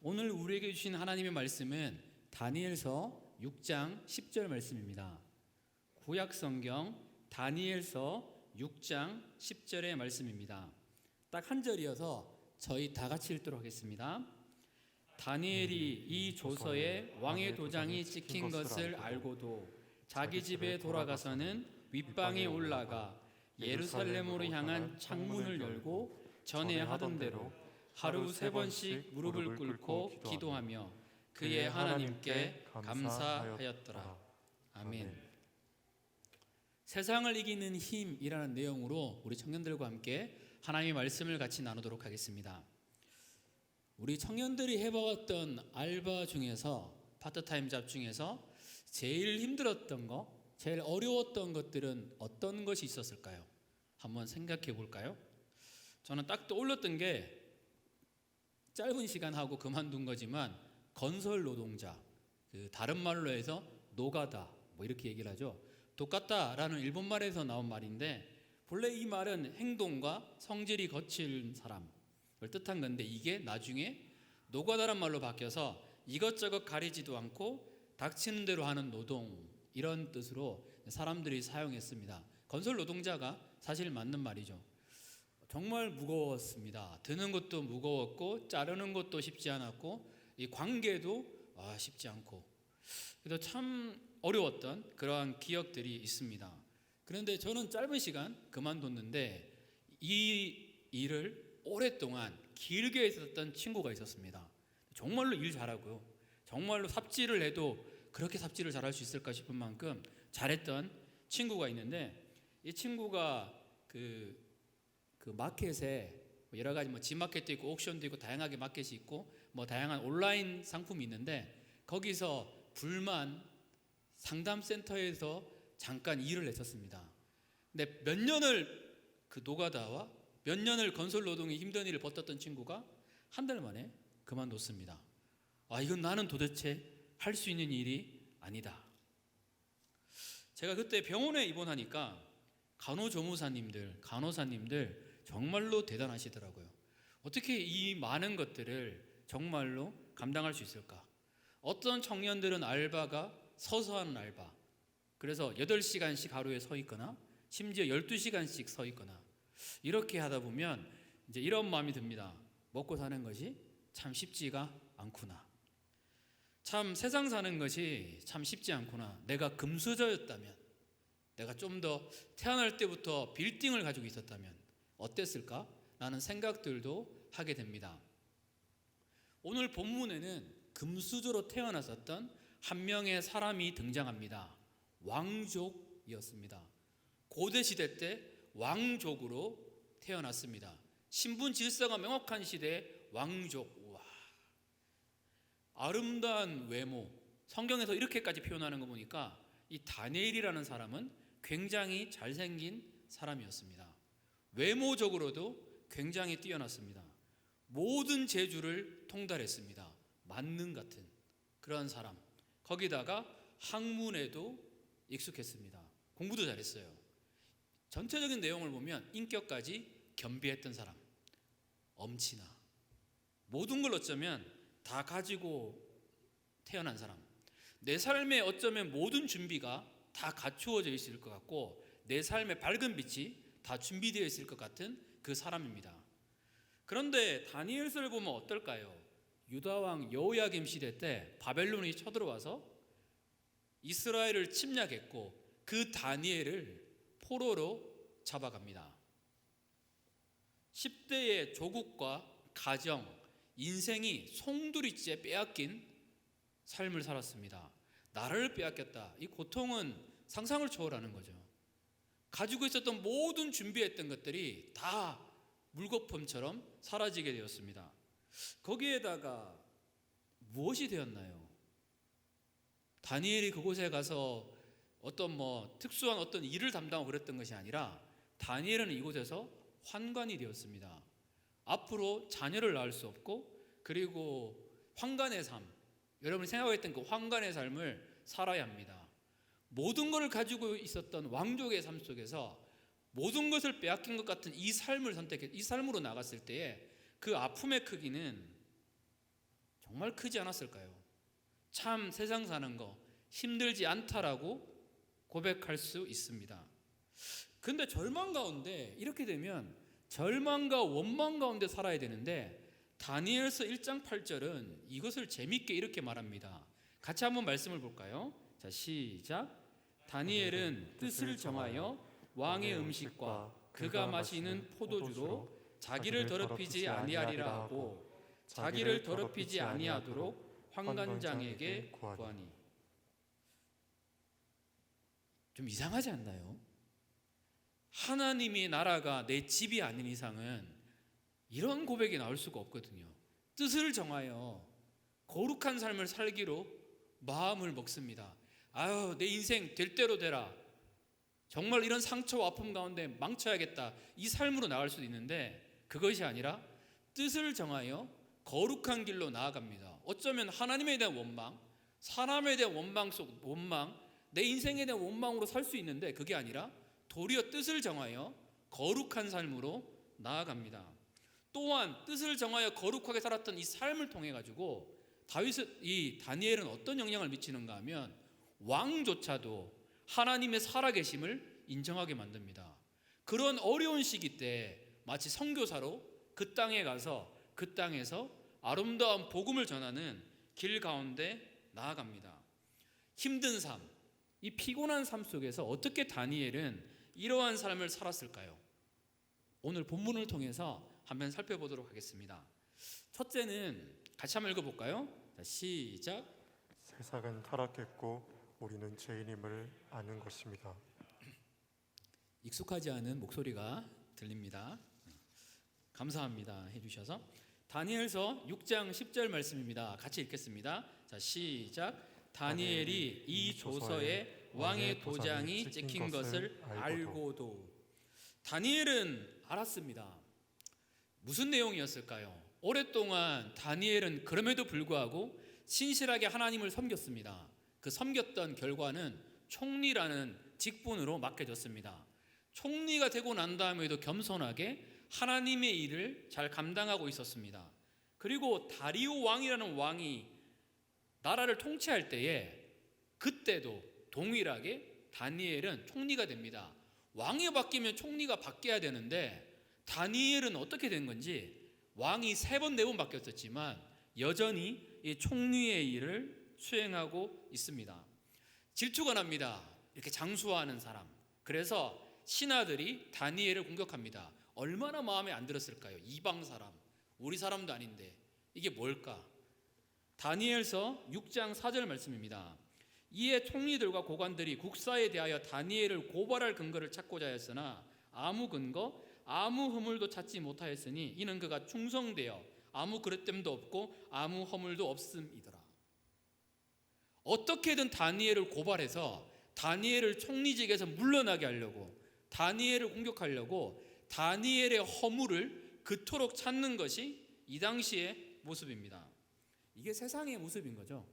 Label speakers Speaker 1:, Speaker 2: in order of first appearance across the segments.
Speaker 1: 오늘 우리에게 주신 하나님의 말씀은 다니엘서 6장 10절 말씀입니다. 구약 성경 다니엘서 6장 10절의 말씀입니다. 딱 한 절이어서 저희 다 같이 읽도록 하겠습니다. 다니엘이 이 조서에 왕의 도장이 찍힌 것을 알고도 자기 집에 돌아가서는 윗방에 올라가 예루살렘으로 향한 창문을 열고 전에 하던 대로 하루 3번씩 무릎을 꿇고 기도하며 그의 하나님께 감사하였더라. 아멘. 세상을 이기는 힘이라는 내용으로 우리 청년들과 함께 하나님의 말씀을 같이 나누도록 하겠습니다. 우리 청년들이 해보았던 알바 중에서, 파트타임 잡 중에서 제일 힘들었던 거, 제일 어려웠던 것들은 어떤 것이 있었을까요? 한번 생각해 볼까요? 저는 딱 떠올렸던 게 짧은 시간 하고 그만둔 거지만 건설 노동자, 다른 말로 해서 노가다 뭐 이렇게 얘기를 하죠. 똑같다라는 일본말에서 나온 말인데 본래 이 말은 행동과 성질이 거친 사람을 뜻한 건데 이게 나중에 노가다란 말로 바뀌어서 이것저것 가리지도 않고 닥치는 대로 하는 노동, 이런 뜻으로 사람들이 사용했습니다. 건설 노동자가 사실 맞는 말이죠. 정말 무거웠습니다. 드는 것도 무거웠고 자르는 것도 쉽지 않았고 이 관계도 쉽지 않고, 그래서 참 어려웠던 그러한 기억들이 있습니다. 그런데 저는 짧은 시간 그만뒀는데 이 일을 오랫동안 길게 했었던 친구가 있었습니다. 정말로 일 잘하고요, 정말로 삽질을 해도 그렇게 삽질을 잘할 수 있을까 싶은 만큼 잘했던 친구가 있는데, 이 친구가 그 마켓에 여러 가지 지마켓도 있고 옥션도 있고 다양하게 마켓이 있고 다양한 온라인 상품이 있는데 거기서 불만 상담센터에서 잠깐 일을 했었습니다. 근데 몇 년을 그 노가다와 몇 년을 건설 노동이 힘든 일을 버텼던 친구가 한 달 만에 그만뒀습니다. 이건 나는 도대체 할 수 있는 일이 아니다. 제가 그때 병원에 입원하니까 간호조무사님들, 간호사님들 정말로 대단하시더라고요. 어떻게 이 많은 것들을 정말로 감당할 수 있을까? 어떤 청년들은 알바가 서서 하는 알바, 그래서 8시간씩 하루에 서 있거나 심지어 12시간씩 서 있거나 이렇게 하다 보면 이제 이런 마음이 듭니다. 먹고 사는 것이 참 쉽지가 않구나. 참 세상 사는 것이 참 쉽지 않구나. 내가 금수저였다면, 내가 좀 더 태어날 때부터 빌딩을 가지고 있었다면 어땠을까? 라는 생각들도 하게 됩니다. 오늘 본문에는 금수저로 태어났었던 한 명의 사람이 등장합니다. 왕족이었습니다. 고대시대 때 왕족으로 태어났습니다. 신분 질서가 명확한 시대의 왕족. 우와. 아름다운 외모, 성경에서 이렇게까지 표현하는 거 보니까 이 다니엘이라는 사람은 굉장히 잘생긴 사람이었습니다. 외모적으로도 굉장히 뛰어났습니다. 모든 재주를 통달했습니다. 만능 같은 그런 사람, 거기다가 학문에도 익숙했습니다. 공부도 잘했어요. 전체적인 내용을 보면 인격까지 겸비했던 사람, 엄친아, 모든 걸 어쩌면 다 가지고 태어난 사람, 내 삶에 어쩌면 모든 준비가 다 갖추어져 있을 것 같고 내 삶의 밝은 빛이 다 준비되어 있을 것 같은 그 사람입니다. 그런데 다니엘서를 보면 어떨까요? 유다왕 여호야김 시대 때 바벨론이 쳐들어와서 이스라엘을 침략했고 그 다니엘을 포로로 잡아갑니다. 10대의 조국과 가정, 인생이 송두리째 빼앗긴 삶을 살았습니다. 나를 빼앗겼다. 이 고통은 상상을 초월하는 거죠. 가지고 있었던 모든 준비했던 것들이 다 물거품처럼 사라지게 되었습니다. 거기에다가 무엇이 되었나요? 다니엘이 그곳에 가서 어떤 특수한 어떤 일을 담당하고 그랬던 것이 아니라 다니엘은 이곳에서 환관이 되었습니다. 앞으로 자녀를 낳을 수 없고, 그리고 환관의 삶, 여러분이 생각했던 그 환관의 삶을 살아야 합니다. 모든 것을 가지고 있었던 왕족의 삶 속에서 모든 것을 빼앗긴 것 같은 이 삶을 선택해 이 삶으로 나갔을 때에 그 아픔의 크기는 정말 정말 크지 않았을까요? 참 세상 사는 거 힘들지 않다라고 고백할 수 있습니다. 근데 절망 가운데 이렇게 되면 절망과 원망 가운데 살아야 되는데 다니엘서 1장 8절은 이것을 재밌게 이렇게 말합니다. 같이 한번 말씀을 볼까요? 자, 시작. 다니엘은 뜻을 정하여 왕의 음식과 그가 마시는 포도주로 자기를 더럽히지 아니하리라 하고 자기를 더럽히지 아니하도록 환관장에게 구하니. 좀 이상하지 않나요? 하나님의 나라가 내 집이 아닌 이상은 이런 고백이 나올 수가 없거든요. 뜻을 정하여 거룩한 삶을 살기로 마음을 먹습니다. 아유, 내 인생 될 대로 되라. 정말 이런 상처와 아픔 가운데 망쳐야겠다. 이 삶으로 나갈 수도 있는데 그것이 아니라 뜻을 정하여 거룩한 길로 나아갑니다. 어쩌면 하나님에 대한 원망, 사람에 대한 원망, 내 인생에 대한 원망으로 살 수 있는데 그게 아니라 도리어 뜻을 정하여 거룩한 삶으로 나아갑니다. 또한 뜻을 정하여 거룩하게 살았던 이 삶을 통해 가지고 이 다니엘은 어떤 영향을 미치는가 하면 왕조차도 하나님의 살아계심을 인정하게 만듭니다. 그런 어려운 시기 때 마치 선교사로 그 땅에 가서 그 땅에서 아름다운 복음을 전하는 길 가운데 나아갑니다. 힘든 삶, 이 피곤한 삶 속에서 어떻게 다니엘은 이러한 삶을 살았을까요? 오늘 본문을 통해서 한번 살펴보도록 하겠습니다. 첫째는 같이 한번 읽어볼까요? 자, 시작.
Speaker 2: 세상은 타락했고 우리는 죄인임을 아는 것입니다.
Speaker 1: 익숙하지 않은 목소리가 들립니다. 감사합니다 해주셔서. 다니엘서 6장 10절 말씀입니다. 같이 읽겠습니다. 자, 시작. 다니엘이 이 조서에 왕의 도장이 찍힌 것을 알고도. 다니엘은 알았습니다. 무슨 내용이었을까요? 오랫동안 다니엘은 그럼에도 불구하고 신실하게 하나님을 섬겼습니다. 그 섬겼던 결과는 총리라는 직분으로 맡겨졌습니다. 총리가 되고 난 다음에도 겸손하게 하나님의 일을 잘 감당하고 있었습니다. 그리고 다리오 왕이라는 왕이 나라를 통치할 때에 그때도 동일하게 다니엘은 총리가 됩니다. 왕이 바뀌면 총리가 바뀌어야 되는데 다니엘은 어떻게 된 건지 왕이 3번 4번 바뀌었었지만 여전히 이 총리의 일을 수행하고 있습니다. 질투가 납니다. 이렇게 장수하는 사람. 그래서 신하들이 다니엘을 공격합니다. 얼마나 마음에 안 들었을까요? 이방 사람, 우리 사람도 아닌데 이게 뭘까? 다니엘서 6장 4절 말씀입니다. 이에 총리들과 고관들이 국사에 대하여 다니엘을 고발할 근거를 찾고자 했으나 아무 근거, 아무 허물도 찾지 못하였으니 이는 그가 충성되어 아무 그릇됨도 없고 아무 허물도 없음이더라. 어떻게든 다니엘을 고발해서 다니엘을 총리직에서 물러나게 하려고, 다니엘을 공격하려고 다니엘의 허물을 그토록 찾는 것이 이 당시의 모습입니다. 이게 세상의 모습인 거죠.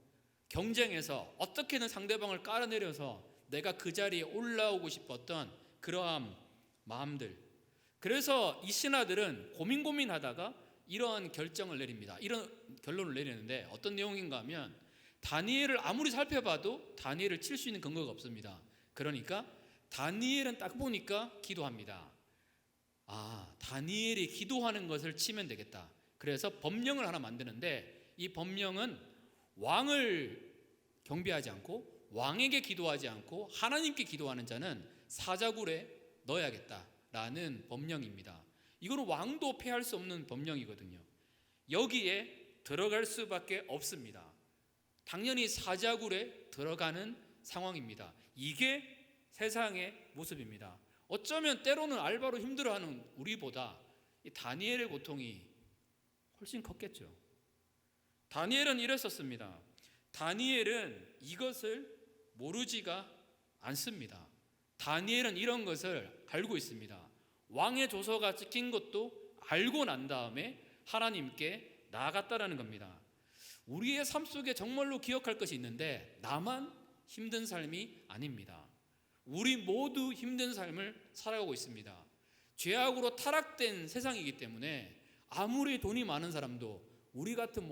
Speaker 1: 경쟁에서 어떻게든 상대방을 깔아내려서 내가 그 자리에 올라오고 싶었던 그러한 마음들. 그래서 이 신하들은 고민하다가 이러한 결정을 내립니다. 이런 결론을 내리는데 어떤 내용인가 하면 다니엘을 아무리 살펴봐도 다니엘을 칠 수 있는 근거가 없습니다. 그러니까 다니엘은 딱 보니까 기도합니다. 아, 다니엘이 기도하는 것을 치면 되겠다. 그래서 법령을 하나 만드는데 이 법령은 왕을 경배하지 않고 왕에게 기도하지 않고 하나님께 기도하는 자는 사자굴에 넣어야겠다라는 법령입니다. 이거는 왕도 폐할 수 없는 법령이거든요. 여기에 들어갈 수밖에 없습니다. 당연히 사자굴에 들어가는 상황입니다. 이게 세상의 모습입니다. 어쩌면 때로는 알바로 힘들어하는 우리보다 이 다니엘의 고통이 훨씬 컸겠죠. 다니엘은 이랬었습니다. 다니엘은 이것을 모르지가 않습니다. 다니엘은 이런 것을 알고 있습니다. 왕의 조서가 찍힌 것도 알고 난 다음에 하나님께 나아갔다라는 겁니다. 우리의 삶 속에 정말로 기억할 것이 있는데 나만 힘든 삶이 아닙니다. 우리 모두 힘든 삶을 살아가고 있습니다. 죄악으로 타락된 세상이기 때문에 아무리 돈이 많은 사람도 우리 같은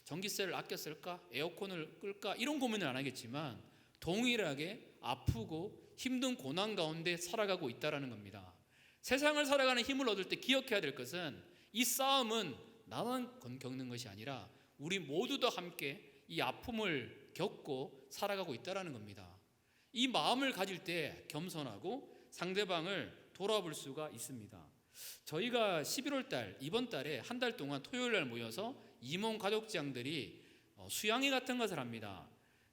Speaker 1: 전기세를 아껴 쓸까? 에어컨을 끌까? 이런 고민을 안 하겠지만 동일하게 아프고 힘든 고난 가운데 살아가고 있다는 겁니다. 세상을 살아가는 힘을 얻을 때 기억해야 될 것은 이 싸움은 나만 겪는 것이 아니라 우리 모두 다 함께 이 아픔을 겪고 살아가고 있다는 겁니다. 이 마음을 가질 때 겸손하고 상대방을 돌아볼 수가 있습니다. 저희가 11월 달, 이번 달에 한 달 동안 토요일 날 모여서 임원 가족장들이 수양회 같은 것을 합니다.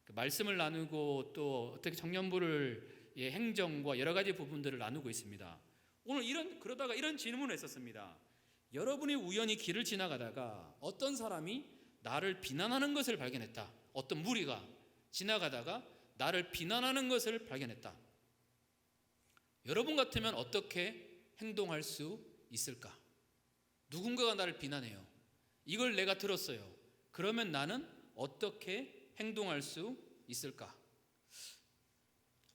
Speaker 1: 말씀을 나누고 또 어떻게 청년부를 행정과 여러 가지 부분들을 나누고 있습니다. 오늘 그러다가 이런 질문을 했었습니다. 여러분이 우연히 길을 지나가다가 어떤 사람이 나를 비난하는 것을 발견했다. 어떤 무리가 지나가다가 나를 비난하는 것을 발견했다. 여러분 같으면 어떻게 행동할 수 있을까? 누군가가 나를 비난해요. 이걸 내가 들었어요. 그러면 나는 어떻게 행동할 수 있을까?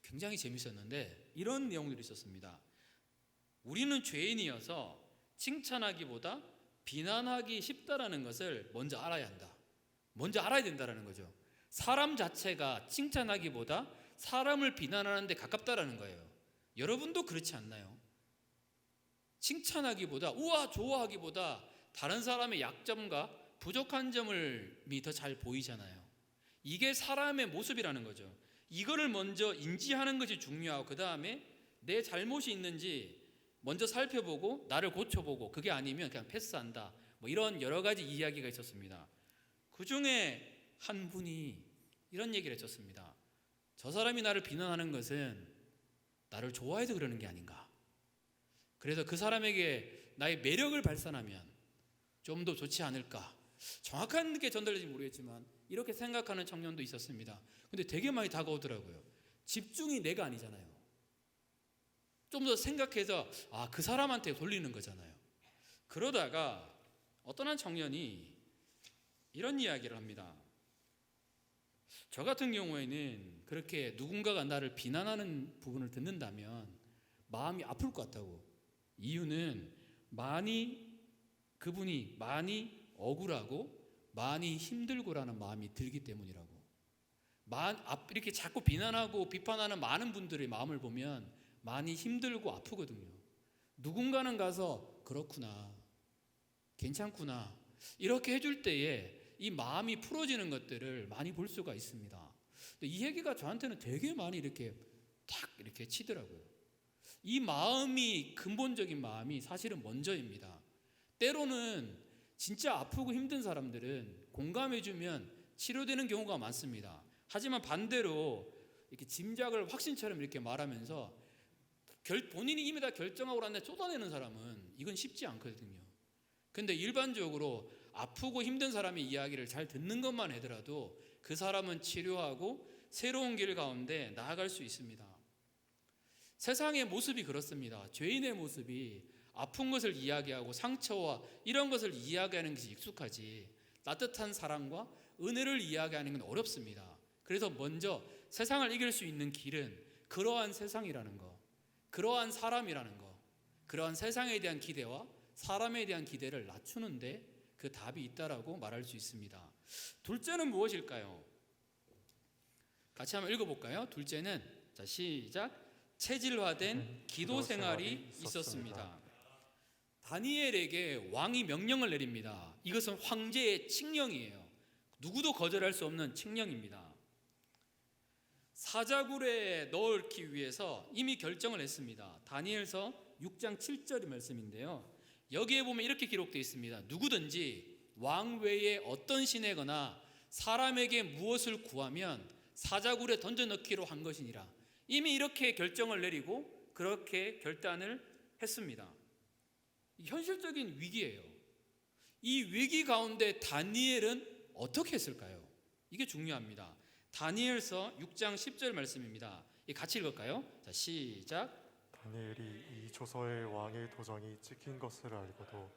Speaker 1: 굉장히 재밌었는데 이런 내용들이 있었습니다. 우리는 죄인이어서 칭찬하기보다 비난하기 쉽다라는 것을 먼저 알아야 한다. 먼저 알아야 된다는 거죠. 사람 자체가 칭찬하기보다 사람을 비난하는 데 가깝다라는 거예요. 여러분도 그렇지 않나요? 칭찬하기보다 우와 좋아하기보다 다른 사람의 약점과 부족한 점을 더 잘 보이잖아요. 이게 사람의 모습이라는 거죠. 이거를 먼저 인지하는 것이 중요하고 그 다음에 내 잘못이 있는지 먼저 살펴보고 나를 고쳐보고 그게 아니면 그냥 패스한다. 뭐 이런 여러 가지 이야기가 있었습니다. 그 중에 한 분이 이런 얘기를 했었습니다. 저 사람이 나를 비난하는 것은 나를 좋아해서 그러는 게 아닌가. 그래서 그 사람에게 나의 매력을 발산하면 좀 더 좋지 않을까. 정확하게 전달될지 모르겠지만 이렇게 생각하는 청년도 있었습니다. 근데 되게 많이 다가오더라고요. 집중이 내가 아니잖아요. 좀 더 생각해서 그 사람한테 돌리는 거잖아요. 그러다가 어떤 한 청년이 이런 이야기를 합니다. 저 같은 경우에는 그렇게 누군가가 나를 비난하는 부분을 듣는다면 마음이 아플 것 같다고. 이유는 그분이 많이 억울하고 많이 힘들고라는 마음이 들기 때문이라고. 이렇게 자꾸 비난하고 비판하는 많은 분들의 마음을 보면 많이 힘들고 아프거든요. 누군가는 가서 그렇구나, 괜찮구나 이렇게 해줄 때에 이 마음이 풀어지는 것들을 많이 볼 수가 있습니다. 근데 이 얘기가 저한테는 되게 많이 이렇게 탁 이렇게 치더라고요. 이 마음이 근본적인 마음이 사실은 먼저입니다. 때로는 진짜 아프고 힘든 사람들은 공감해주면 치료되는 경우가 많습니다. 하지만 반대로 이렇게 짐작을 확신처럼 이렇게 말하면서 본인이 이미 다 결정하고 났는데 쏟아내는 사람은 이건 쉽지 않거든요. 근데 일반적으로 아프고 힘든 사람의 이야기를 잘 듣는 것만 하더라도 그 사람은 치료하고 새로운 길 가운데 나아갈 수 있습니다. 세상의 모습이 그렇습니다. 죄인의 모습이 아픈 것을 이야기하고 상처와 이런 것을 이야기하는 것이 익숙하지 따뜻한 사랑과 은혜를 이야기하는 건 어렵습니다. 그래서 먼저 세상을 이길 수 있는 길은 그러한 세상이라는 거, 그러한 사람이라는 거, 그러한 세상에 대한 기대와 사람에 대한 기대를 낮추는데 그 답이 있다라고 말할 수 있습니다. 둘째는 무엇일까요? 같이 한번 읽어볼까요? 둘째는 자 시작. 체질화된 기도 생활이 있었습니다. 다니엘에게 왕이 명령을 내립니다. 이것은 황제의 칙령이에요. 누구도 거절할 수 없는 칙령입니다. 사자굴에 넣기 위해서 이미 결정을 했습니다. 다니엘서 6장 7절의 말씀인데요. 여기에 보면 이렇게 기록되어 있습니다. 누구든지 왕 외에 어떤 신에거나 사람에게 무엇을 구하면 사자굴에 던져 넣기로 한 것이니라. 이미 이렇게 결정을 내리고 그렇게 결단을 했습니다. 현실적인 위기예요. 이 위기 가운데 다니엘은 어떻게 했을까요? 이게 중요합니다. 다니엘서 6장 10절 말씀입니다. 같이 읽을까요? 자, 시작.
Speaker 2: 다니엘이 이 조서의 왕의 도장이 찍힌 것을 알고도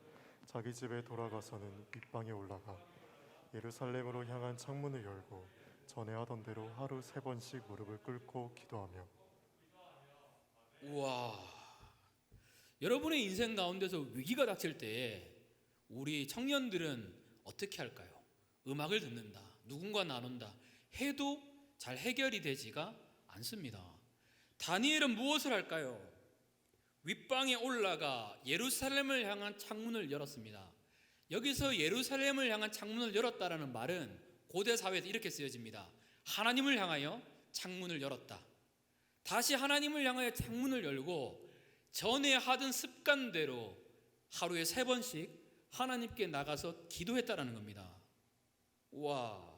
Speaker 2: 자기 집에 돌아가서는 윗방에 올라가 예루살렘으로 향한 창문을 열고 전에 하던 대로 하루 3번씩 무릎을 꿇고 기도하며.
Speaker 1: 우와. 여러분의 인생 가운데서 위기가 닥칠 때에 우리 청년들은 어떻게 할까요? 음악을 듣는다, 누군가 나눈다 해도 잘 해결이 되지가 않습니다. 다니엘은 무엇을 할까요? 윗방에 올라가 예루살렘을 향한 창문을 열었습니다. 여기서 예루살렘을 향한 창문을 열었다라는 말은 고대 사회에서 이렇게 쓰여집니다. 하나님을 향하여 창문을 열었다. 다시 하나님을 향하여 창문을 열고 전에 하던 습관대로 하루에 3번씩 하나님께 나가서 기도했다라는 겁니다. 와,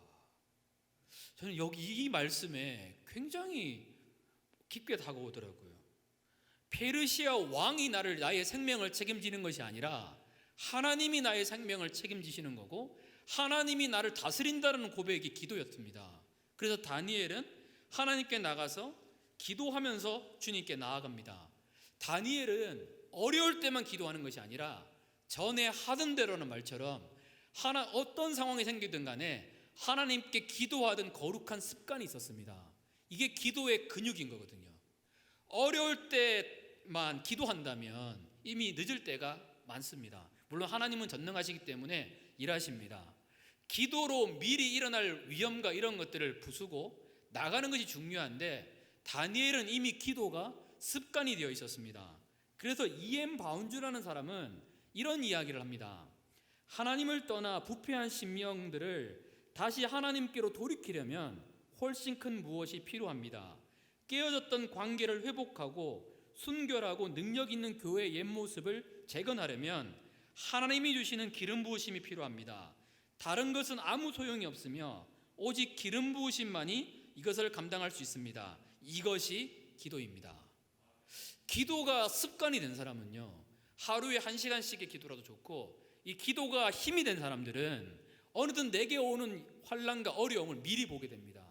Speaker 1: 저는 여기 이 말씀에 굉장히 깊게 다가오더라고요. 페르시아 왕이 나의 생명을 책임지는 것이 아니라 하나님이 나의 생명을 책임지시는 거고 하나님이 나를 다스린다는 고백이 기도였습니다. 그래서 다니엘은 하나님께 나가서 기도하면서 주님께 나아갑니다. 다니엘은 어려울 때만 기도하는 것이 아니라 전에 하던 대로는 말처럼 어떤 상황이 생기든 간에 하나님께 기도하던 거룩한 습관이 있었습니다. 이게 기도의 근육인 거거든요. 어려울 때만 기도한다면 이미 늦을 때가 많습니다. 물론 하나님은 전능하시기 때문에 일하십니다. 기도로 미리 일어날 위험과 이런 것들을 부수고 나가는 것이 중요한데 다니엘은 이미 기도가 습관이 되어 있었습니다. 그래서 E.M. 바운주라는 사람은 이런 이야기를 합니다. 하나님을 떠나 부패한 심령들을 다시 하나님께로 돌이키려면 훨씬 큰 무엇이 필요합니다. 깨어졌던 관계를 회복하고 순결하고 능력 있는 교회의 옛 모습을 재건하려면 하나님이 주시는 기름 부으심이 필요합니다. 다른 것은 아무 소용이 없으며 오직 기름 부으심만이 이것을 감당할 수 있습니다. 이것이 기도입니다. 기도가 습관이 된 사람은요, 하루에 1시간씩의 기도라도 좋고, 이 기도가 힘이 된 사람들은 어느덧 내게 오는 환난과 어려움을 미리 보게 됩니다.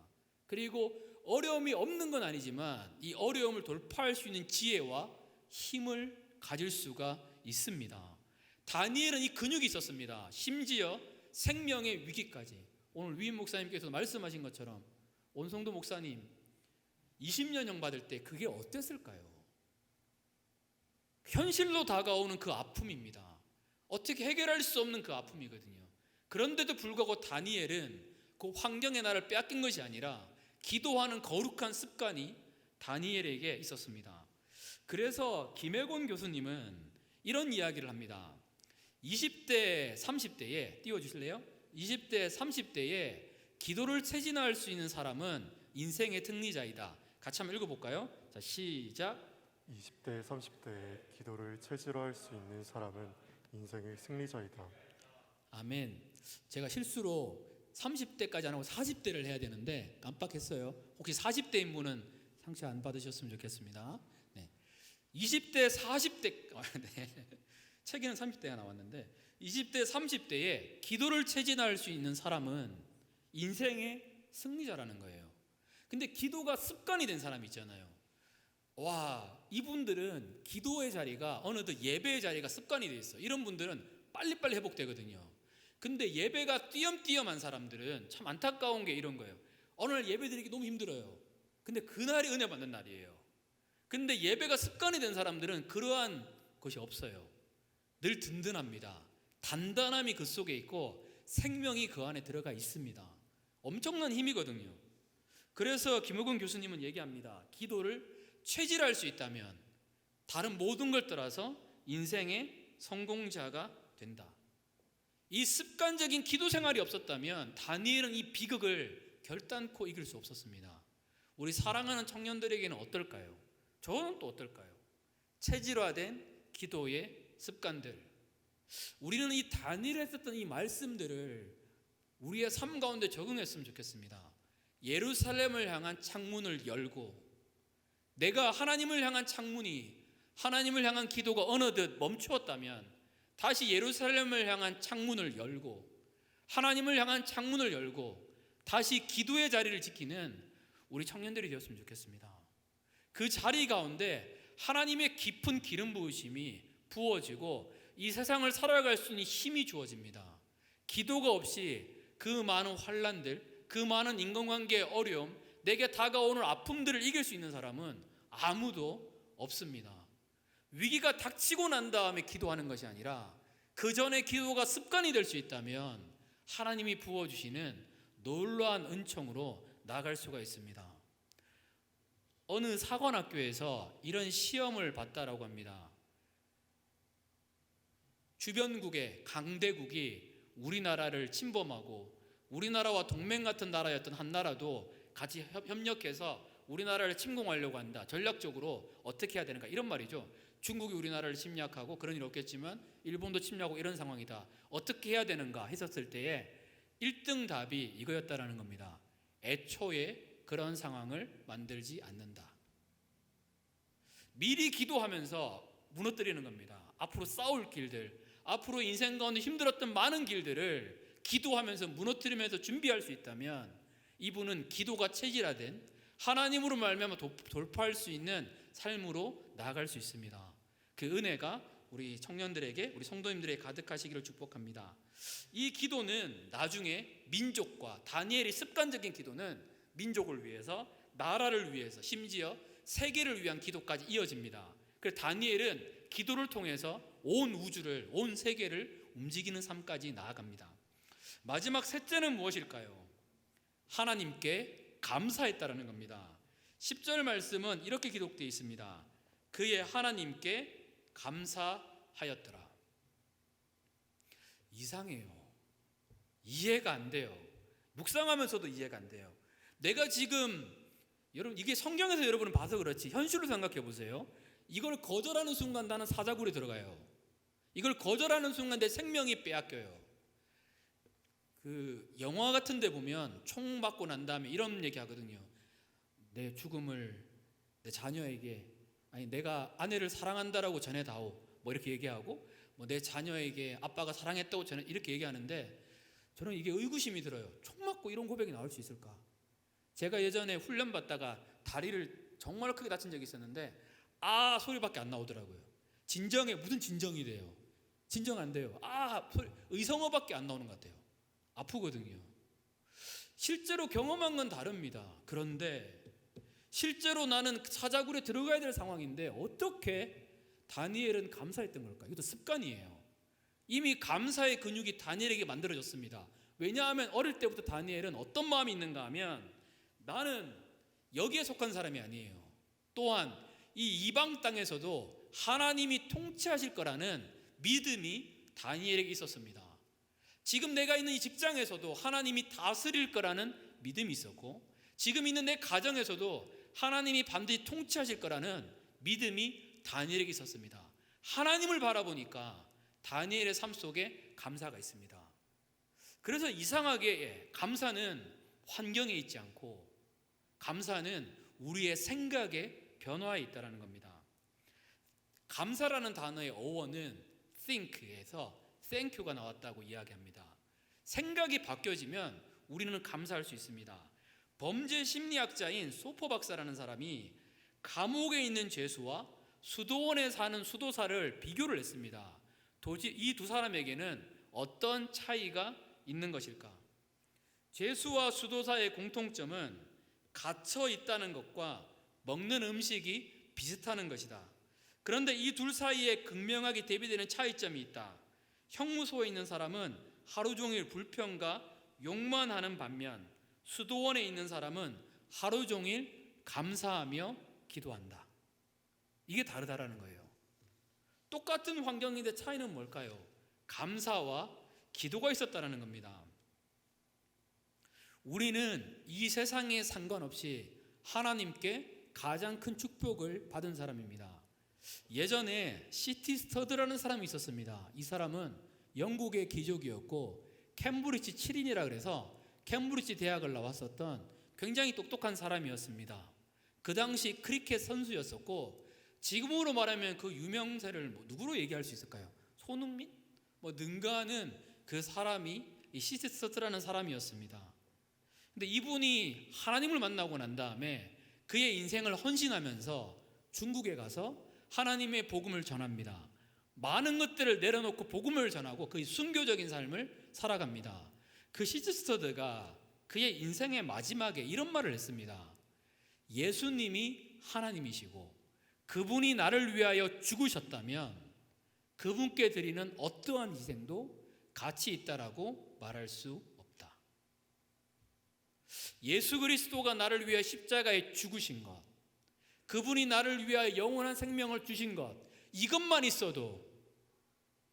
Speaker 1: 그리고 어려움이 없는 건 아니지만 이 어려움을 돌파할 수 있는 지혜와 힘을 가질 수가 있습니다. 다니엘은 이 근육이 있었습니다. 심지어 생명의 위기까지. 오늘 위임 목사님께서 말씀하신 것처럼 온성도 목사님 20년형 받을 때 그게 어땠을까요? 현실로 다가오는 그 아픔입니다. 어떻게 해결할 수 없는 그 아픔이거든요. 그런데도 불구하고 다니엘은 그 환경의 나를 빼앗긴 것이 아니라 기도하는 거룩한 습관이 다니엘에게 있었습니다. 그래서 김혜곤 교수님은 이런 이야기를 합니다. 20대, 30대에 띄워주실래요? 20대, 30대에 기도를 체질화할 수 있는 사람은 인생의 승리자이다. 같이 한번 읽어볼까요? 자, 시작.
Speaker 2: 20대, 30대에 기도를 체질화할 수 있는 사람은 인생의 승리자이다.
Speaker 1: 아멘. 제가 실수로 30대까지 안 하고 40대를 해야 되는데 깜빡했어요. 혹시 40대인 분은 상처 안 받으셨으면 좋겠습니다. 네. 20대, 40대 네. 책에는 30대가 나왔는데 20대, 30대에 기도를 체질화할 수 있는 사람은 인생의 승리자라는 거예요. 근데 기도가 습관이 된 사람이 있잖아요. 와, 이분들은 기도의 자리가 어느덧 예배의 자리가 습관이 돼 있어요. 이런 분들은 빨리빨리 회복되거든요. 근데 예배가 띄엄띄엄한 사람들은 참 안타까운 게 이런 거예요. 오늘 예배 드리기 너무 힘들어요. 근데 그날이 은혜 받는 날이에요. 근데 예배가 습관이 된 사람들은 그러한 것이 없어요. 늘 든든합니다. 단단함이 그 속에 있고 생명이 그 안에 들어가 있습니다. 엄청난 힘이거든요. 그래서 김호근 교수님은 얘기합니다. 기도를 체질할 수 있다면 다른 모든 걸 떠나서 인생의 성공자가 된다. 이 습관적인 기도 생활이 없었다면 다니엘은 이 비극을 결단코 이길 수 없었습니다. 우리 사랑하는 청년들에게는 어떨까요? 저는 또 어떨까요? 체질화된 기도의 습관들. 우리는 이 다니엘이 했었던 이 말씀들을 우리의 삶 가운데 적응했으면 좋겠습니다. 예루살렘을 향한 창문을 열고 내가 하나님을 향한 창문이 하나님을 향한 기도가 어느덧 멈추었다면 다시 예루살렘을 향한 창문을 열고 하나님을 향한 창문을 열고 다시 기도의 자리를 지키는 우리 청년들이 되었으면 좋겠습니다. 그 자리 가운데 하나님의 깊은 기름 부으심이 부어지고 이 세상을 살아갈 수 있는 힘이 주어집니다. 기도가 없이 그 많은 환난들, 그 많은 인간관계의 어려움, 내게 다가오는 아픔들을 이길 수 있는 사람은 아무도 없습니다. 위기가 닥치고 난 다음에 기도하는 것이 아니라 그 전에 기도가 습관이 될 수 있다면 하나님이 부어주시는 놀라운 은총으로 나아갈 수가 있습니다. 어느 사관학교에서 이런 시험을 봤다라고 합니다. 주변국의 강대국이 우리나라를 침범하고 우리나라와 동맹 같은 나라였던 한 나라도 같이 협력해서 우리나라를 침공하려고 한다. 전략적으로 어떻게 해야 되는가 이런 말이죠. 중국이 우리나라를 침략하고 그런 일 없겠지만 일본도 침략하고 이런 상황이다. 어떻게 해야 되는가 했었을 때에 1등 답이 이거였다라는 겁니다. 애초에 그런 상황을 만들지 않는다. 미리 기도하면서 무너뜨리는 겁니다. 앞으로 싸울 길들, 앞으로 인생 가운데 힘들었던 많은 길들을 기도하면서 무너뜨리면서 준비할 수 있다면 이분은 기도가 체질화된 하나님으로 말미암아 돌파할 수 있는 삶으로 나아갈 수 있습니다. 그 은혜가 우리 청년들에게, 우리 성도님들에게 가득하시기를 축복합니다. 이 기도는 나중에 민족과 다니엘의 습관적인 기도는 민족을 위해서, 나라를 위해서, 심지어 세계를 위한 기도까지 이어집니다. 그래서 다니엘은 기도를 통해서 온 우주를, 온 세계를 움직이는 삶까지 나아갑니다. 마지막 셋째는 무엇일까요? 하나님께 감사했다라는 겁니다. 10절 말씀은 이렇게 기록되어 있습니다. 그의 하나님께 감사하였더라. 이상해요. 이해가 안 돼요. 묵상하면서도 이해가 안 돼요. 내가 지금, 여러분 이게 성경에서 여러분은 봐서 그렇지 현실로 생각해 보세요. 이걸 거절하는 순간 나는 사자굴에 들어가요. 이걸 거절하는 순간 내 생명이 빼앗겨요. 그 영화 같은 데 보면 총 맞고 난 다음에 이런 얘기 하거든요. 내 죽음을 내 자녀에게, 아니 내가 아내를 사랑한다라고 전해다오, 뭐 이렇게 얘기하고, 뭐 내 자녀에게 아빠가 사랑했다고 전해, 이렇게 얘기하는데 저는 이게 의구심이 들어요. 총 맞고 이런 고백이 나올 수 있을까? 제가 예전에 훈련 받다가 다리를 정말 크게 다친 적이 있었는데 아 소리밖에 안 나오더라고요. 진정해, 무슨 진정이 돼요? 진정 안 돼요. 아 소리, 의성어밖에 안 나오는 것 같아요. 아프거든요. 실제로 경험한 건 다릅니다. 그런데 실제로 나는 사자굴에 들어가야 될 상황인데 어떻게 다니엘은 감사했던 걸까? 이것도 습관이에요. 이미 감사의 근육이 다니엘에게 만들어졌습니다. 왜냐하면 어릴 때부터 다니엘은 어떤 마음이 있는가 하면 나는 여기에 속한 사람이 아니에요. 또한 이 이방 땅에서도 하나님이 통치하실 거라는 믿음이 다니엘에게 있었습니다. 지금 내가 있는 이 직장에서도 하나님이 다스릴 거라는 믿음이 있었고, 지금 있는 내 가정에서도 하나님이 반드시 통치하실 거라는 믿음이 다니엘에게 있었습니다. 하나님을 바라보니까 다니엘의 삶 속에 감사가 있습니다. 그래서 이상하게 감사는 환경에 있지 않고 감사는 우리의 생각의 변화에 있다는 겁니다. 감사라는 단어의 어원은 think에서 thank you가 나왔다고 이야기합니다. 생각이 바뀌어지면 우리는 감사할 수 있습니다. 범죄 심리학자인 소포 박사라는 사람이 감옥에 있는 죄수와 수도원에 사는 수도사를 비교를 했습니다. 도대체 이 두 사람에게는 어떤 차이가 있는 것일까? 죄수와 수도사의 공통점은 갇혀 있다는 것과 먹는 음식이 비슷하는 것이다. 그런데 이 둘 사이에 극명하게 대비되는 차이점이 있다. 형무소에 있는 사람은 하루 종일 불평과 욕만 하는 반면 수도원에 있는 사람은 하루 종일 감사하며 기도한다. 이게 다르다라는 거예요. 똑같은 환경인데 차이는 뭘까요? 감사와 기도가 있었다는 겁니다. 우리는 이 세상에 상관없이 하나님께 가장 큰 축복을 받은 사람입니다. 예전에 C.T. 스터드라는 사람이 있었습니다. 이 사람은 영국의 귀족이었고 캠브리지 7인이라 그래서 캠브리지 대학을 나왔었던 굉장히 똑똑한 사람이었습니다. 그 당시 크리켓 선수였었고, 지금으로 말하면 그 유명세를 누구로 얘기할 수 있을까요? 손흥민? 능가하는 그 사람이 이 C.T. 스터드라는 사람이었습니다. 근데 이분이 하나님을 만나고 난 다음에 그의 인생을 헌신하면서 중국에 가서 하나님의 복음을 전합니다. 많은 것들을 내려놓고 복음을 전하고 그 순교적인 삶을 살아갑니다. 그 C.T. 스터드가 그의 인생의 마지막에 이런 말을 했습니다. 예수님이 하나님이시고 그분이 나를 위하여 죽으셨다면 그분께 드리는 어떠한 희생도 가치 있다라고 말할 수 없다. 예수 그리스도가 나를 위해 십자가에 죽으신 것, 그분이 나를 위하여 영원한 생명을 주신 것, 이것만 있어도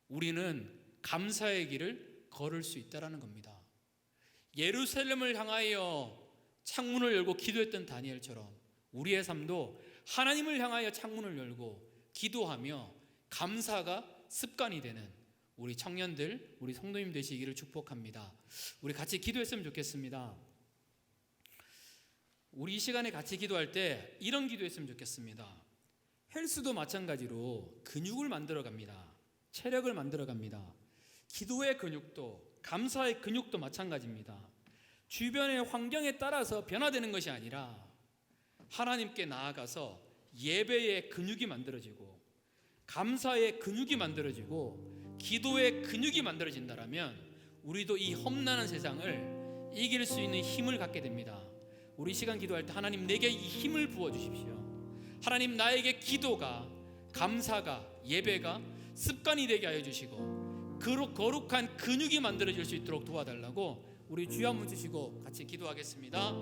Speaker 1: 우리는 감사의 길을 걸을 수 있다라는 겁니다. 예루살렘을 향하여 창문을 열고 기도했던 다니엘처럼 우리의 삶도 하나님을 향하여 창문을 열고 기도하며 감사가 습관이 되는 우리 청년들, 우리 성도님 되시기를 축복합니다. 우리 같이 기도했으면 좋겠습니다. 우리 이 시간에 같이 기도할 때 이런 기도했으면 좋겠습니다. 헬스도 마찬가지로 근육을 만들어 갑니다. 체력을 만들어 갑니다. 기도의 근육도, 감사의 근육도 마찬가지입니다. 주변의 환경에 따라서 변화되는 것이 아니라 하나님께 나아가서 예배의 근육이 만들어지고 감사의 근육이 만들어지고 기도의 근육이 만들어진다면 우리도 이 험난한 세상을 이길 수 있는 힘을 갖게 됩니다. 우리 시간 기도할 때 하나님 내게 이 힘을 부어주십시오. 하나님 나에게 기도가, 감사가, 예배가 습관이 되게 하여 주시고 거룩한 근육이 만들어질 수 있도록 도와달라고 우리 주여 한번 주시고 같이 기도하겠습니다.